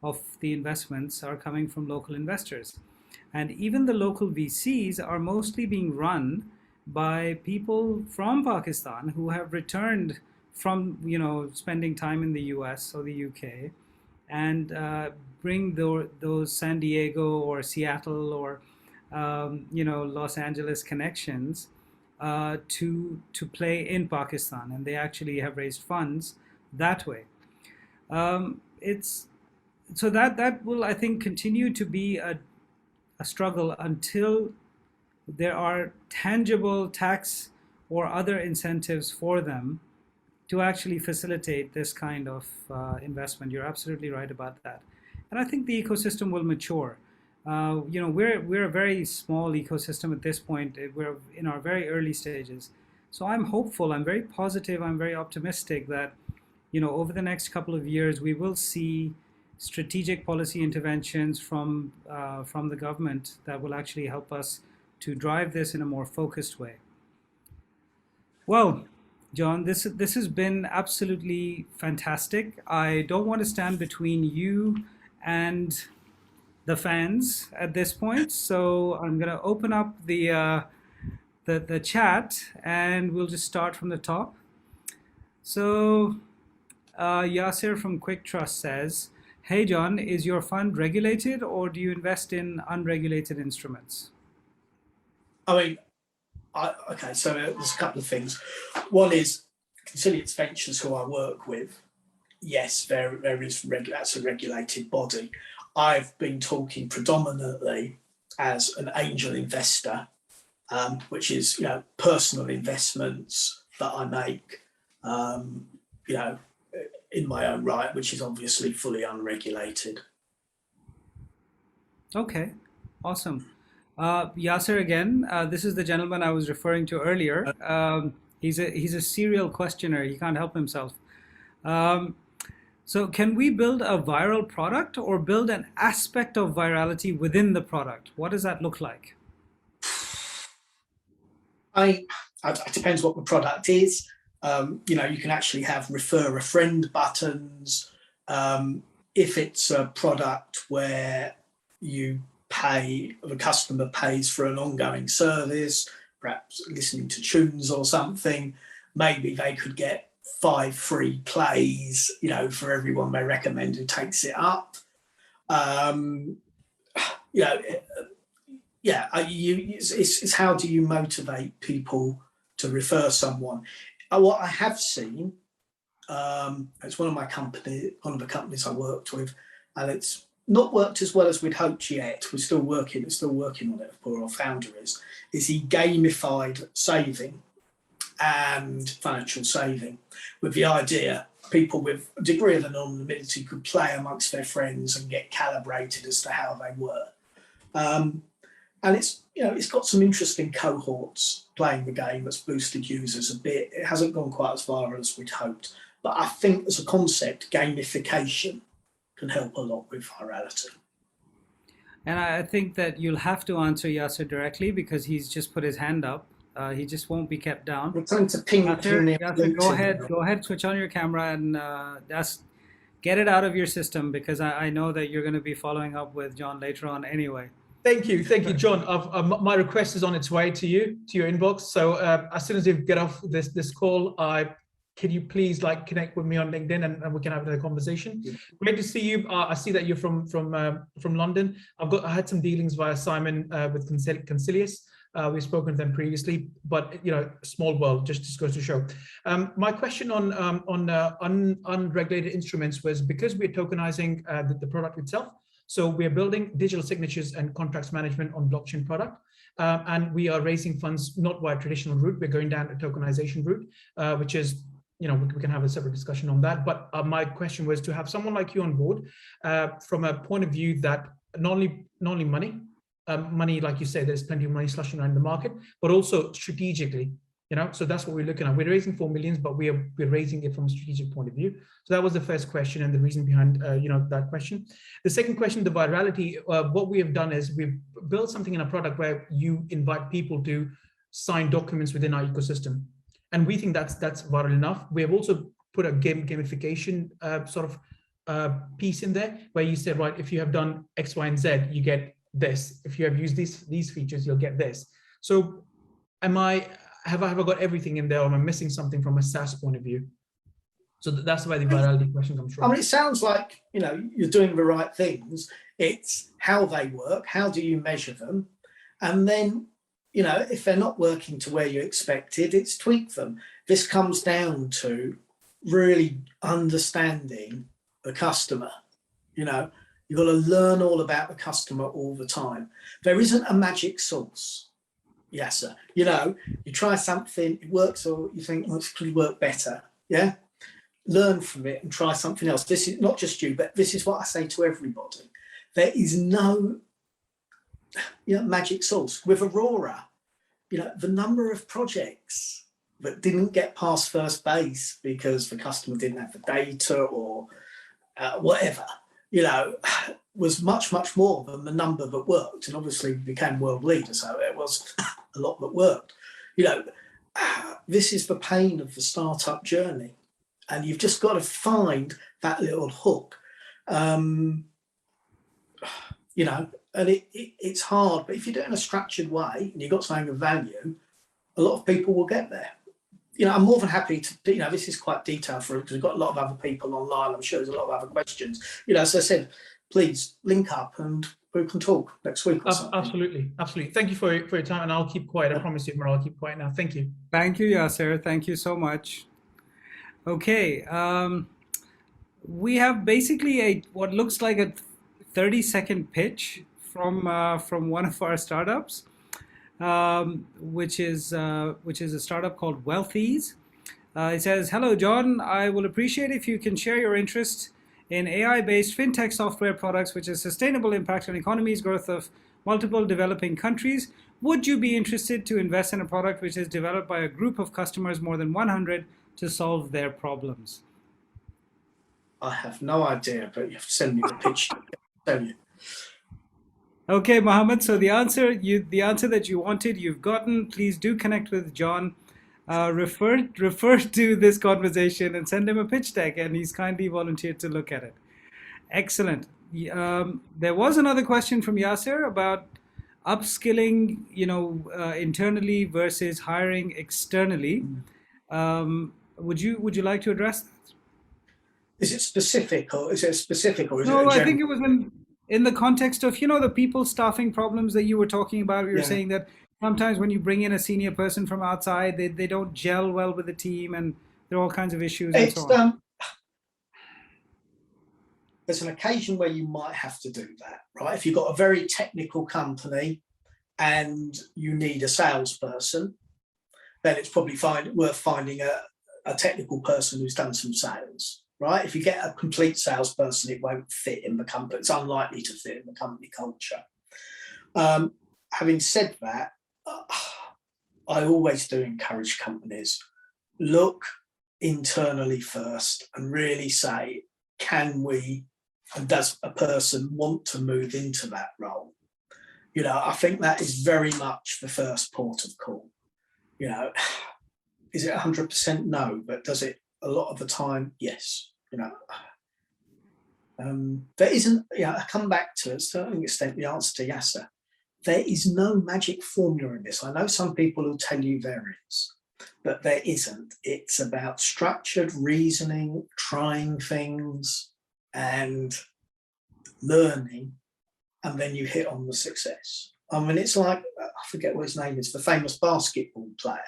of the investments are coming from local investors. And even the local VCs are mostly being run by people from Pakistan who have returned from, spending time in the US or the UK, and bring those San Diego or Seattle or Los Angeles connections to play in Pakistan, and they actually have raised funds that way. It's so that will, I think, continue to be a struggle until there are tangible tax or other incentives for them to actually facilitate this kind of investment. You're absolutely right about that, and I think the ecosystem will mature. We're a very small ecosystem at this point. We're in our very early stages, so I'm hopeful. I'm very positive. I'm very optimistic that over the next couple of years we will see strategic policy interventions from the government that will actually help us to drive this in a more focused way. Well, John, this has been absolutely fantastic. I don't want to stand between you and the fans at this point, so I'm going to open up the chat, and we'll just start from the top. So Yasser from Quick Trust says, "Hey John, is your fund regulated or do you invest in unregulated instruments?" I mean, okay, so there's a couple of things. One is Consilience Ventures, who I work with. Yes, there is that's a regulated body. I've been talking predominantly as an angel investor, which is personal investments that I make, in my own right, which is obviously fully unregulated. Okay, awesome. Yasser again. This is the gentleman I was referring to earlier. He's a serial questioner. He can't help himself. So can we build a viral product or build an aspect of virality within the product? What does that look like? It depends what the product is. You can actually have refer a friend buttons. If it's a product where the customer pays for an ongoing service, perhaps listening to tunes or something, maybe they could get 5 free plays, for everyone they recommend who takes it up. It's how do you motivate people to refer someone? What I have seen, it's one of the companies I worked with, and it's not worked as well as we'd hoped yet. We're still working on it. Poor old founder is he gamified saving and financial saving, with the idea people with a degree of anonymity could play amongst their friends and get calibrated as to how they were. And it's got some interesting cohorts playing the game that's boosted users a bit. It hasn't gone quite as far as we'd hoped, but I think as a concept, gamification can help a lot with virality. And I think that you'll have to answer Yasser directly because he's just put his hand up. He just won't be kept down. We're trying to ping Yasser, go ahead, switch on your camera and get it out of your system, because I know that you're going to be following up with John later on anyway. Thank you, John. My request is on its way to your inbox. So as soon as you get off this call, can you please connect with me on LinkedIn and we can have a conversation. Yeah. Great to see you. I see that you're from London. I had some dealings via Simon with Consilience. We've spoken to them previously, but small world, just goes to show. My question on unregulated instruments was, because we're tokenizing the product itself. So we're building digital signatures and contracts management on blockchain product. And we are raising funds not via traditional route. We're going down a tokenization route, which is, we can have a separate discussion on that. But my question was to have someone like you on board from a point of view that not only money, like you say, there's plenty of money slushing around the market, but also strategically, so that's what we're looking at. We're raising 4 million, but we're raising it from a strategic point of view. So that was the first question and the reason behind, that question. The second question, the virality, what we have done is we've built something in a product where you invite people to sign documents within our ecosystem. And we think that's viral enough. We have also put a gamification sort of piece in there where you say, right, if you have done X, Y, and Z, you get this. If you have used these features, you'll get this. So have I got everything in there, or am I missing something from a SaaS point of view? So that's where the virality question comes from. I mean, it sounds like, you're doing the right things. It's how they work. How do you measure them? And then, if they're not working to where you expected, it's tweak them. This comes down to really understanding the customer. You've got to learn all about the customer all the time. There isn't a magic sauce. Yes, sir. You try something, it works, or you think, it could work better. Yeah. Learn from it and try something else. This is not just you, but this is what I say to everybody. There is no magic sauce. With Aurora, the number of projects that didn't get past first base because the customer didn't have the data or whatever, was much, much more than the number that worked. And obviously became world leader, so it was a lot that worked. This is the pain of the startup journey. And you've just got to find that little hook, and it's hard. But if you do it in a structured way and you've got something of value, a lot of people will get there. I'm more than happy to, this is quite detailed for it because we've got a lot of other people online. I'm sure there's a lot of other questions. As I said, please link up and we can talk next week or something. Absolutely. Thank you for your time, and I'll keep quiet. I promise you, I'll keep quiet now. Thank you. Thank you, Yasser. Thank you so much. Okay, we have basically what looks like a 30-second pitch from one of our startups, which is a startup called Wealthies. It says, "Hello, John. I will appreciate if you can share your interest in AI-based fintech software products, which has sustainable impact on economies, growth of multiple developing countries. Would you be interested to invest in a product which is developed by a group of customers, more than 100, to solve their problems?" I have no idea, but you have to send me the pitch. Tell you. Okay, Mohammed. So the answer that you wanted, you've gotten. Please do connect with John. Refer to this conversation and send him a pitch deck, and he's kindly volunteered to look at it. Excellent. There was another question from Yasser about upskilling, internally versus hiring externally. Would you like to address that? Is it specific or is it No, I think it was in the context of, the people staffing problems that you were talking about. You were saying that sometimes when you bring in a senior person from outside, they don't gel well with the team, and there are all kinds of issues and so on. There's an occasion where you might have to do that, right? If you've got a very technical company and you need a salesperson, then it's probably worth finding a technical person who's done some sales, right? If you get a complete salesperson, it won't fit in the company. It's unlikely to fit in the company culture. Having said that, I always do encourage companies, look internally first and really say, can we, and does a person want to move into that role? I think that is very much the first port of call. Is it 100% no, but does it a lot of the time? Yes. There isn't, I come back to, a certain extent, the answer to Yasser. There is no magic formula in this. I know some people will tell you there is, but there isn't. It's about structured reasoning, trying things and learning, and then you hit on the success. I mean, it's like, I forget what his name is, the famous basketball player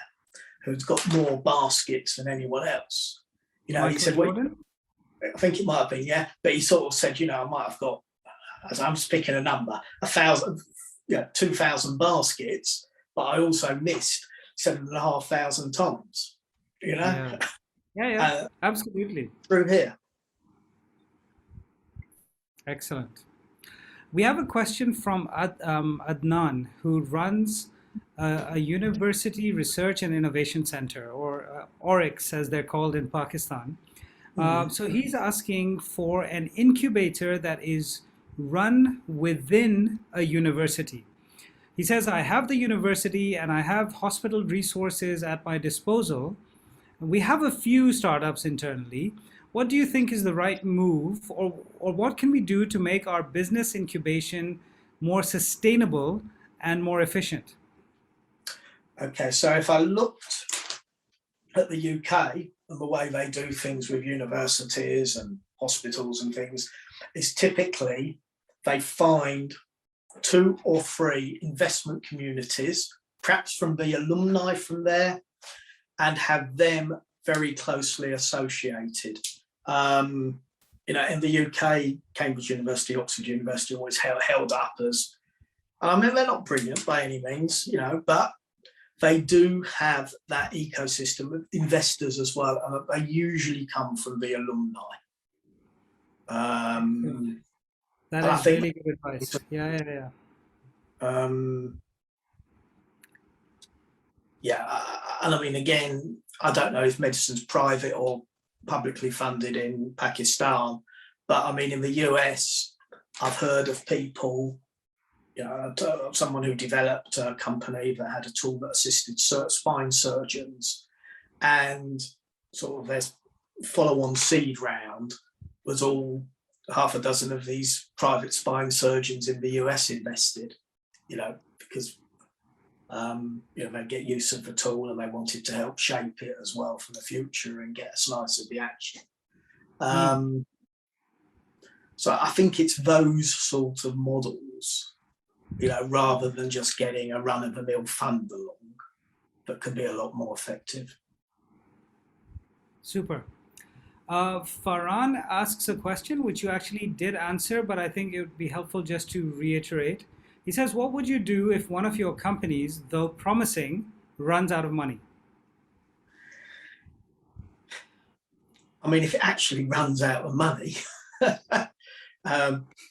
who's got more baskets than anyone else. He said, well, I think it might have been, yeah, but he sort of said, I might have got, as I'm just picking a number, 2,000 baskets, but I also missed 7,500 times, Yeah, absolutely. Through here. Excellent. We have a question from Adnan, who runs a university research and innovation center, or ORIX as they're called in Pakistan. So he's asking for an incubator that is run within a university. He says, I have the university and I have hospital resources at my disposal, We have a few startups internally. What do you think is the right move, or what can we do to make our business incubation more sustainable and more efficient? Okay, so if I looked at the UK and the way they do things with universities and hospitals and things, is typically they find 2 or 3 investment communities, perhaps from the alumni from there, and have them very closely associated. You know, in the UK, Cambridge University, Oxford University always held up as, I mean, they're not brilliant by any means, you know, but they do have that ecosystem of investors as well, and they usually come from the alumni. That is really good advice. Yeah. And I mean, again, I don't know if medicine's private or publicly funded in Pakistan, but I mean, in the US, I've heard of people, you know, someone who developed a company that had a tool that assisted spine surgeons, and sort of their follow-on seed round was all half a dozen of these private spine surgeons in the US invested, you know, because you know, they get use of the tool and they wanted to help shape it as well for the future and get a slice of the action. So I think it's those sort of models, you know, rather than just getting a run-of-the-mill fund along, that can be a lot more effective. Super. Farhan asks a question which you actually did answer, but I think it would be helpful just to reiterate. He says, what would you do if one of your companies, though promising, runs out of money? I mean, if it actually runs out of money,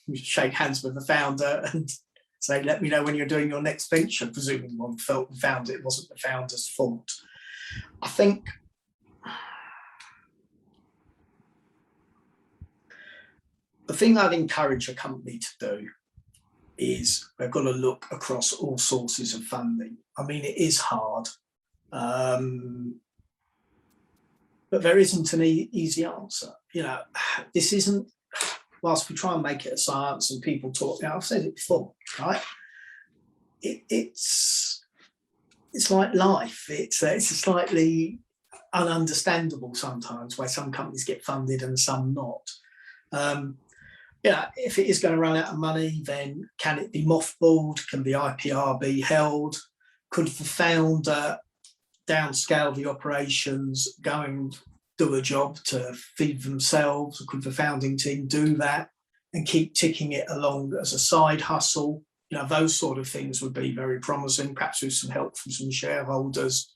you shake hands with the founder and say, let me know when you're doing your next venture, presuming one found it wasn't the founder's fault. I think the thing I'd encourage a company to do is they've got to look across all sources of funding. I mean, it is hard, but there isn't an easy answer. You know, this isn't, whilst we try and make it a science and people talk, you know, I've said it before, right? It's like life. It's slightly ununderstandable sometimes why some companies get funded and some not. Yeah, if it is going to run out of money, then can it be mothballed? Can the IPR be held? Could the founder downscale the operations, go and do a job to feed themselves? Could the founding team do that and keep ticking it along as a side hustle? You know, those sort of things would be very promising, perhaps with some help from some shareholders.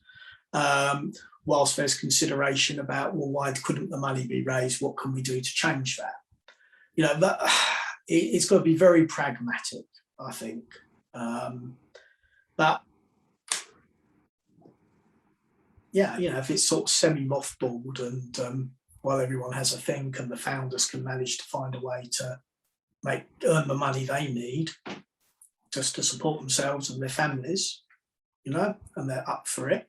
Whilst there's consideration about, well, why couldn't the money be raised? What can we do to change that? You know, that it's got to be very pragmatic, I think. But yeah, you know, if it's sort of semi-mothballed and while everyone has a think and the founders can manage to find a way to earn the money they need just to support themselves and their families, you know, and they're up for it,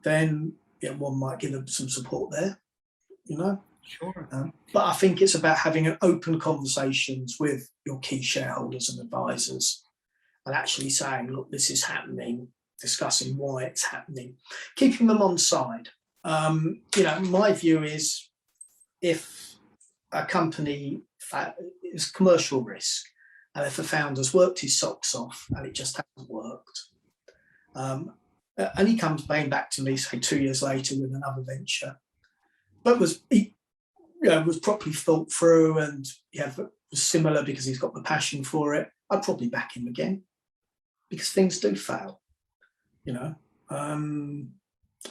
then yeah, one might give them some support there, you know. Sure. But I think it's about having an open conversations with your key shareholders and advisors and actually saying, look, this is happening, discussing why it's happening, keeping them on side. You know, my view is if a company is commercial risk and if the founder's worked his socks off and it just hasn't worked, and he comes bang back to me, say 2 years later with another venture, but was properly thought through and was similar because he's got the passion for it, I'd probably back him again because things do fail, you know.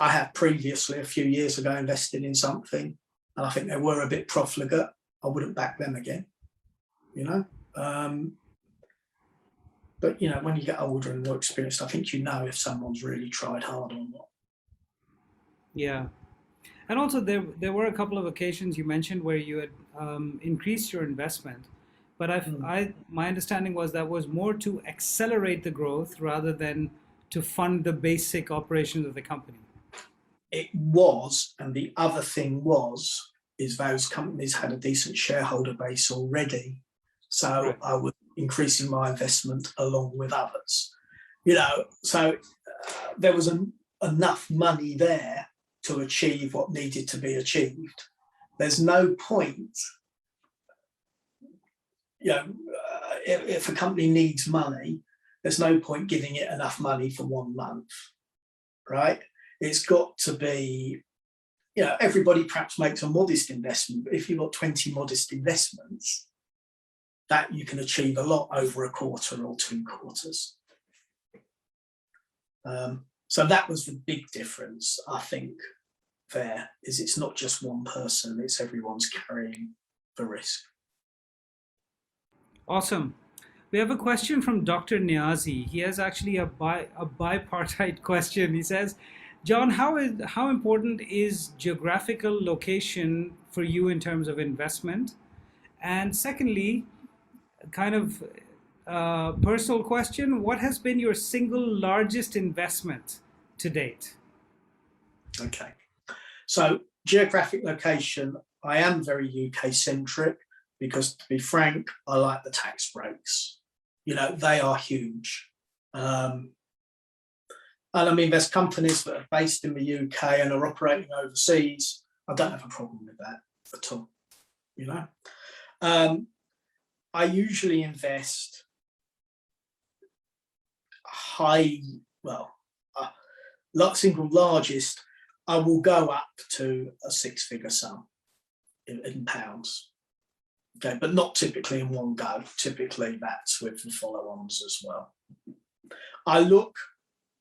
I had previously, a few years ago, invested in something and I think they were a bit profligate. I wouldn't back them again, you know. But, you know, when you get older and more experienced, I think you know if someone's really tried hard or not. Yeah. And also there were a couple of occasions you mentioned where you had increased your investment, but my understanding was that was more to accelerate the growth rather than to fund the basic operations of the company. it was, and the other thing was, is those companies had a decent shareholder base already. So Right. I was increasing my investment along with others. You know, so there was enough money there to achieve what needed to be achieved. There's no point, you know, if a company needs money, there's no point giving it enough money for 1 month, right? It's got to be, you know, everybody perhaps makes a modest investment, but if you've got 20 modest investments, that you can achieve a lot over a quarter or 2 quarters. So that was the big difference, I think, there, is it's not just one person, it's everyone's carrying the risk. Awesome. We have a question from Dr. Niazi. He has actually a bipartite question. He says, John, how important is geographical location for you in terms of investment? And secondly, kind of personal question, what has been your single largest investment to date? Okay, so geographic location, I am very UK centric because, to be frank, I like the tax breaks. You know, they are huge. And I mean, there's companies that are based in the UK and are operating overseas. I don't have a problem with that at all, you know. I usually invest single largest, I will go up to a 6-figure sum in pounds. Okay, but not typically in one go. Typically that's with the follow-ons as well.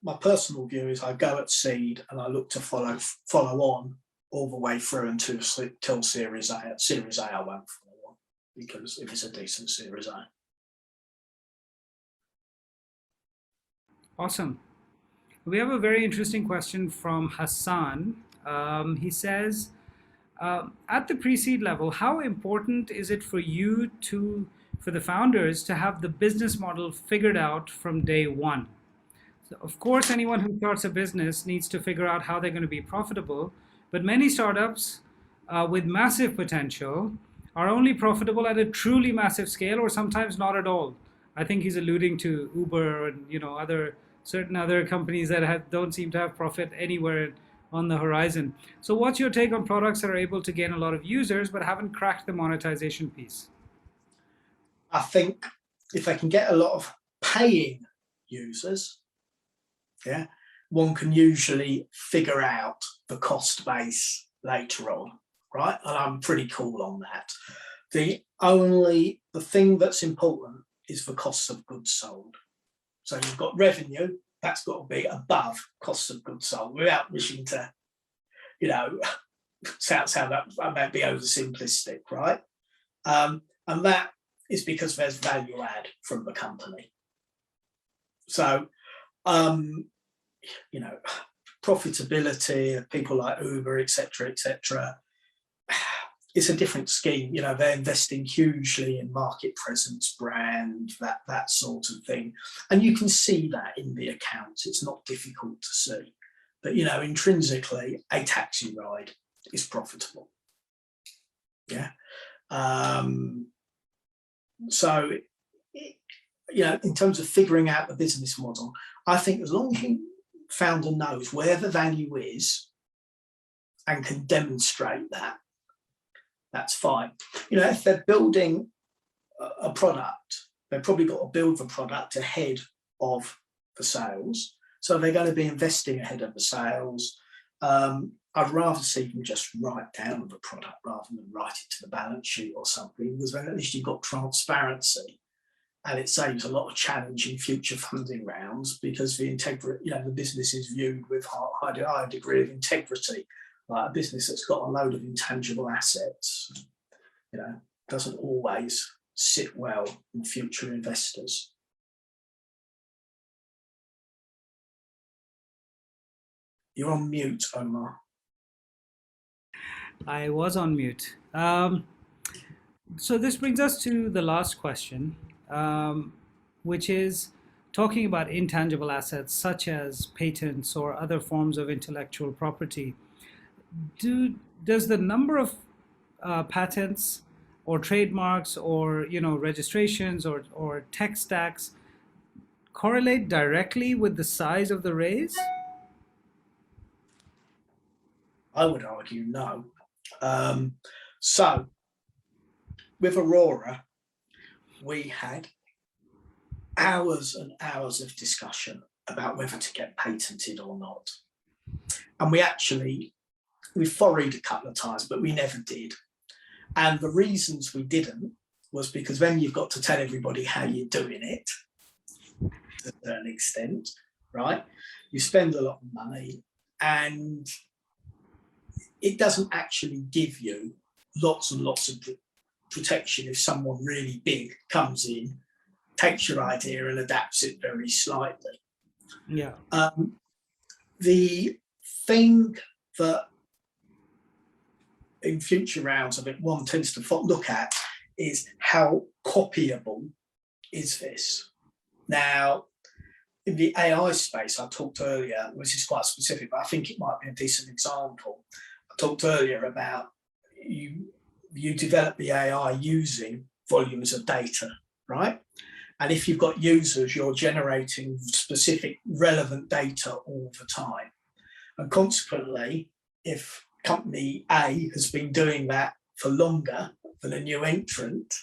My personal view is I go at seed and I look to follow on all the way through until Series A. Series A I won't follow on, because if it's a decent Series A. Awesome. We have a very interesting question from Hassan. He says, at the pre-seed level, how important is it for you for the founders to have the business model figured out from day one? So of course, anyone who starts a business needs to figure out how they're going to be profitable, but many startups with massive potential are only profitable at a truly massive scale, or sometimes not at all. I think he's alluding to Uber and certain other companies that don't seem to have profit anywhere on the horizon. So what's your take on products that are able to gain a lot of users but haven't cracked the monetization piece? I think if they can get a lot of paying users, yeah, one can usually figure out the cost base later on, right? And I'm pretty cool on that. The thing that's important is the cost of goods sold. So you've got revenue, that's got to be above cost of goods sold, without wishing to, sound that might be oversimplistic, right? And that is because there's value add from the company. So, profitability of people like Uber, etc., it's a different scheme. They're investing hugely in market presence, brand, that sort of thing. And you can see that in the accounts. It's not difficult to see. But, intrinsically, a taxi ride is profitable. Yeah. So, in terms of figuring out the business model, I think as long as the founder knows where the value is and can demonstrate that, that's fine. If they're building a product, they've probably got to build the product ahead of the sales. So they're going to be investing ahead of the sales. I'd rather see them just write down the product rather than write it to the balance sheet or something, because then at least you've got transparency, and it saves a lot of challenge in future funding rounds, because the integrity, the business is viewed with high degree of integrity. Like a business that's got a load of intangible assets, doesn't always sit well in future investors. You're on mute, Omar. I was on mute. So this brings us to the last question, which is, talking about intangible assets such as patents or other forms of intellectual property, does the number of patents or trademarks or registrations or tech stacks correlate directly with the size of the raise? I would argue no. So with Aurora, we had hours and hours of discussion about whether to get patented or not. And we forayed a couple of times, but we never did. And the reasons we didn't was because then you've got to tell everybody how you're doing it to a certain extent, right? You spend a lot of money and it doesn't actually give you lots and lots of protection if someone really big comes in, takes your idea and adapts it very slightly. Yeah. The thing that in future rounds of it one tends to look at is how copyable is this? Now, in the AI space, I talked earlier, which is quite specific, but I think it might be a decent example. I talked earlier about you develop the AI using volumes of data, right? And if you've got users, you're generating specific relevant data all the time. And consequently, if company A has been doing that for longer than a new entrant,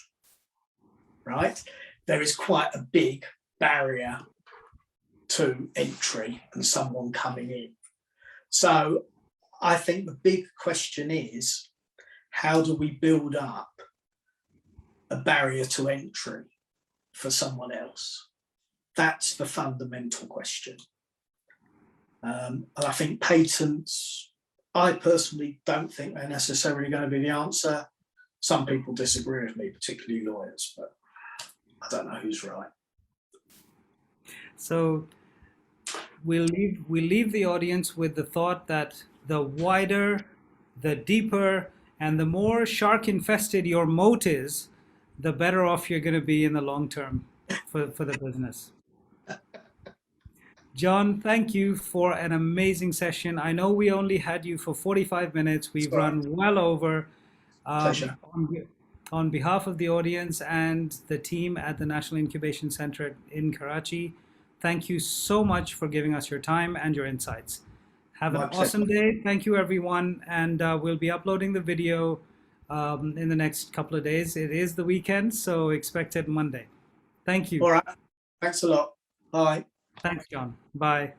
right, there is quite a big barrier to entry and someone coming in. So I think the big question is, how do we build up a barrier to entry for someone else? That's the fundamental question. And I think patents, I personally don't think they're necessarily going to be the answer. Some people disagree with me, particularly lawyers, but I don't know who's right. So we'll leave the audience with the thought that the wider, the deeper, and the more shark-infested your moat is, the better off you're going to be in the long term for the business. John, thank you for an amazing session. I know we only had you for 45 minutes. We've run well over. Pleasure. On behalf of the audience and the team at the National Incubation Center in Karachi, thank you so much for giving us your time and your insights. Have an awesome day. Thank you, everyone. And we'll be uploading the video in the next couple of days. It is the weekend, so expect it Monday. Thank you. All right. Thanks a lot. Bye. Thanks, John. Bye.